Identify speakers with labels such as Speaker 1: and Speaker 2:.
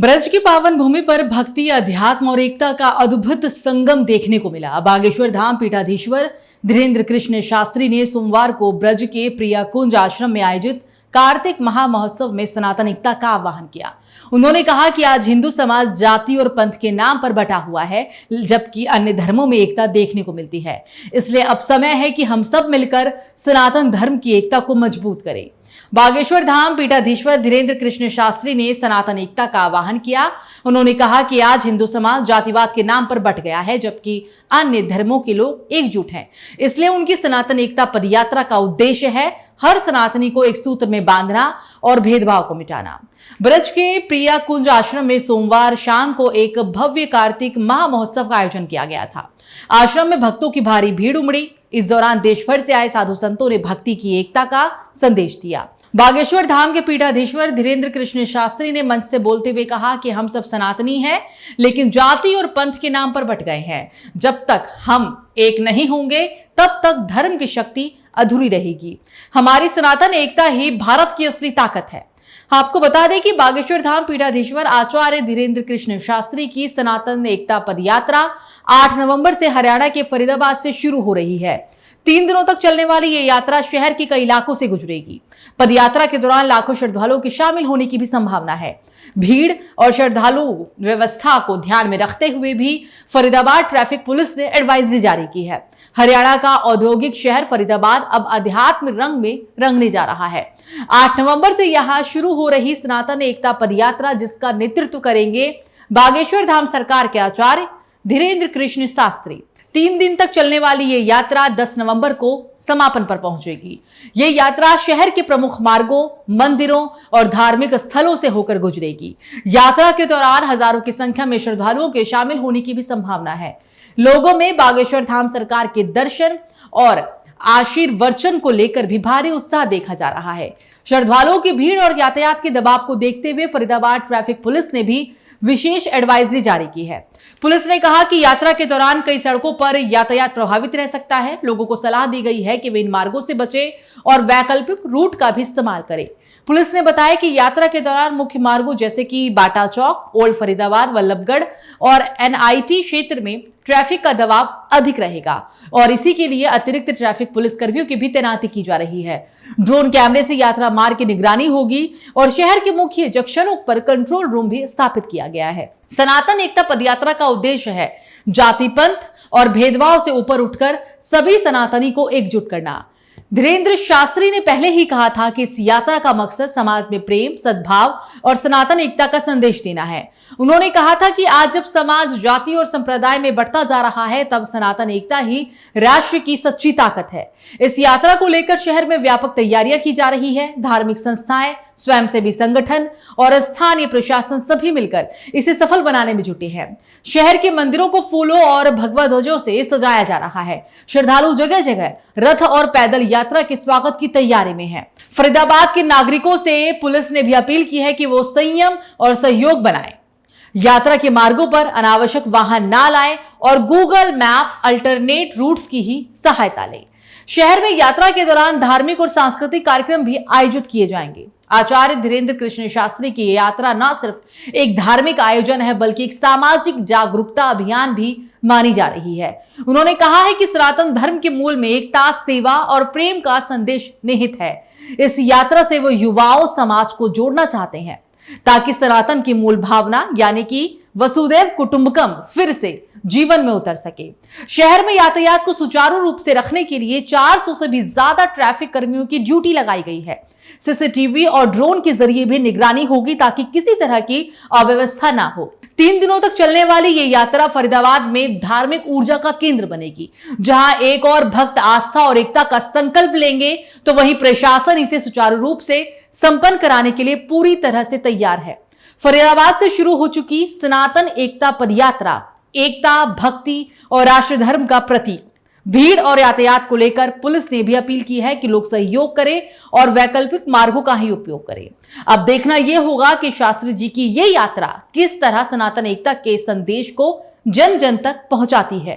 Speaker 1: ब्रज की पावन भूमि पर भक्ति, अध्यात्म और एकता का अद्भुत संगम देखने को मिला। बागेश्वर धाम पीठाधीश्वर धीरेन्द्र कृष्ण शास्त्री ने सोमवार को ब्रज के प्रियाकुंज आश्रम में आयोजित कार्तिक महामहोत्सव में सनातन एकता का आह्वान किया। उन्होंने कहा कि आज हिंदू समाज जाति और पंथ के नाम पर बटा हुआ है, जबकि अन्य धर्मों में एकता देखने को मिलती है। इसलिए अब समय है कि हम सब मिलकर सनातन धर्म की एकता को मजबूत करें। बागेश्वर धाम पीठाधीश्वर धीरेन्द्र कृष्ण शास्त्री ने सनातन एकता का आह्वान किया। उन्होंने कहा कि आज हिंदू समाज जातिवाद के नाम पर बट गया है, जबकि अन्य धर्मों के लोग एकजुट हैं। इसलिए उनकी सनातन एकता पदयात्रा का उद्देश्य है हर सनातनी को एक सूत्र में बांधना और भेदभाव को मिटाना। ब्रज के प्रियाकुंज आश्रम में सोमवार शाम को एक भव्य कार्तिक महामहोत्सव का आयोजन किया गया था। आश्रम में भक्तों की भारी भीड़ उमड़ी। इस दौरान देश भर से आए साधु संतों ने भक्ति की एकता का संदेश दिया। बागेश्वर धाम के पीठाधीश्वर धीरेन्द्र कृष्ण शास्त्री ने मंच से बोलते हुए कहा कि हम सब सनातनी हैं, लेकिन जाति और पंथ के नाम पर बट गए हैं। जब तक हम एक नहीं होंगे, तब तक धर्म की शक्ति अधूरी रहेगी। हमारी सनातन एकता ही भारत की असली ताकत है। आपको बता दें कि बागेश्वर धाम पीठाधीश्वर आचार्य धीरेन्द्र कृष्ण शास्त्री की सनातन एकता पदयात्रा 8 नवंबर से हरियाणा के फरीदाबाद से शुरू हो रही है। 3 दिनों तक चलने वाली ये यात्रा शहर के कई इलाकों से गुजरेगी। पदयात्रा के दौरान लाखों श्रद्धालुओं के शामिल होने की भी संभावना है। भीड़ और श्रद्धालु व्यवस्था को ध्यान में रखते हुए भी फरीदाबाद ट्रैफिक पुलिस ने एडवाइजरी जारी की है। हरियाणा का औद्योगिक शहर फरीदाबाद अब अध्यात्म रंग में रंगने जा रहा है। 8 नवंबर से यहां शुरू हो रही सनातन एकता पदयात्रा, जिसका नेतृत्व करेंगे बागेश्वर धाम सरकार के आचार्य धीरेन्द्र कृष्ण शास्त्री। 3 दिन तक चलने वाली ये यात्रा 10 नवंबर को समापन पर पहुंचेगी। ये यात्रा शहर के प्रमुख मार्गों, मंदिरों और धार्मिक स्थलों से होकर गुजरेगी। यात्रा के दौरान हजारों की संख्या में श्रद्धालुओं के शामिल होने की भी संभावना है। लोगों में बागेश्वर धाम सरकार के दर्शन और आशीर्वचन को लेकर भी भारी उत्साह देखा जा रहा है। श्रद्धालुओं की भीड़ और यातायात के दबाव को देखते हुए फरीदाबाद ट्रैफिक पुलिस ने भी विशेष एडवाइजरी जारी की है। पुलिस ने कहा कि यात्रा के दौरान कई सड़कों पर यातायात प्रभावित रह सकता है। लोगों को सलाह दी गई है कि वे इन मार्गों से बचें और वैकल्पिक रूट का भी इस्तेमाल करें। पुलिस ने बताया कि यात्रा के दौरान मुख्य मार्गों जैसे कि बाटा चौक, ओल्ड फरीदाबाद, वल्लभगढ़ और एनआईटी क्षेत्र में ट्रैफिक का दबाव अधिक रहेगा और इसी के लिए अतिरिक्त ट्रैफिक पुलिस कर्मियों की भी तैनाती की जा रही है। ड्रोन कैमरे से यात्रा मार्ग की निगरानी होगी और शहर के मुख्य जंक्शनों पर कंट्रोल रूम भी स्थापित किया गया है। सनातन एकता पदयात्रा का उद्देश्य है जाति, पंथ और भेदभाव से ऊपर उठकर सभी सनातनी को एकजुट करना। धीरेन्द्र शास्त्री ने पहले ही कहा था कि इस यात्रा का मकसद समाज में प्रेम, सद्भाव और सनातन एकता का संदेश देना है। उन्होंने कहा था कि आज जब समाज जाति और संप्रदाय में बढ़ता जा रहा है, तब सनातन एकता ही राष्ट्र की सच्ची ताकत है। इस यात्रा को लेकर शहर में व्यापक तैयारियां की जा रही है। धार्मिक संस्थाएं, स्वयंसेवी संगठन और स्थानीय प्रशासन सभी मिलकर इसे सफल बनाने में जुटे हैं। शहर के मंदिरों को फूलों और भगवा ध्वजों से सजाया जा रहा है। श्रद्धालु जगह जगह रथ और पैदल यात्रा के स्वागत की तैयारी में हैं। फरीदाबाद के नागरिकों से पुलिस ने भी अपील की है कि वो संयम और सहयोग बनाएं। यात्रा के मार्गों पर अनावश्यक वाहन ना लाएं और गूगल मैप अल्टरनेट रूट्स की ही सहायता लें। शहर में यात्रा के दौरान धार्मिक और सांस्कृतिक कार्यक्रम भी आयोजित किए जाएंगे। आचार्य धीरेन्द्र कृष्ण शास्त्री की यात्रा न सिर्फ एक धार्मिक आयोजन है, बल्कि एक सामाजिक जागरूकता अभियान भी मानी जा रही है। उन्होंने कहा है कि सनातन धर्म के मूल में एकता, सेवा और प्रेम का संदेश निहित है। इस यात्रा से वो युवाओं समाज को जोड़ना चाहते हैं ताकि सनातन की मूल भावना यानी कि वसुदैव कुटुंबकम फिर से जीवन में उतर सके। शहर में यातायात को सुचारू रूप से रखने के लिए 400 से भी ज्यादा ट्रैफिक कर्मियों की ड्यूटी लगाई गई है। सीसीटीवी और ड्रोन के जरिए भी निगरानी होगी ताकि किसी तरह की अव्यवस्था ना हो। 3 दिनों तक चलने वाली ये यात्रा फरीदाबाद में धार्मिक ऊर्जा का केंद्र बनेगी। जहां एक और भक्त आस्था और एकता का संकल्प लेंगे, तो वहीं प्रशासन इसे सुचारू रूप से संपन्न कराने के लिए पूरी तरह से तैयार है। फरीदाबाद से शुरू हो चुकी सनातन एकता पदयात्रा एकता, भक्ति और राष्ट्र धर्म का प्रतीक। भीड़ और यातायात को लेकर पुलिस ने भी अपील की है कि लोग सहयोग करें और वैकल्पिक मार्गों का ही उपयोग करें। अब देखना यह होगा कि शास्त्री जी की ये यात्रा किस तरह सनातन एकता के संदेश को जन जन तक पहुंचाती है।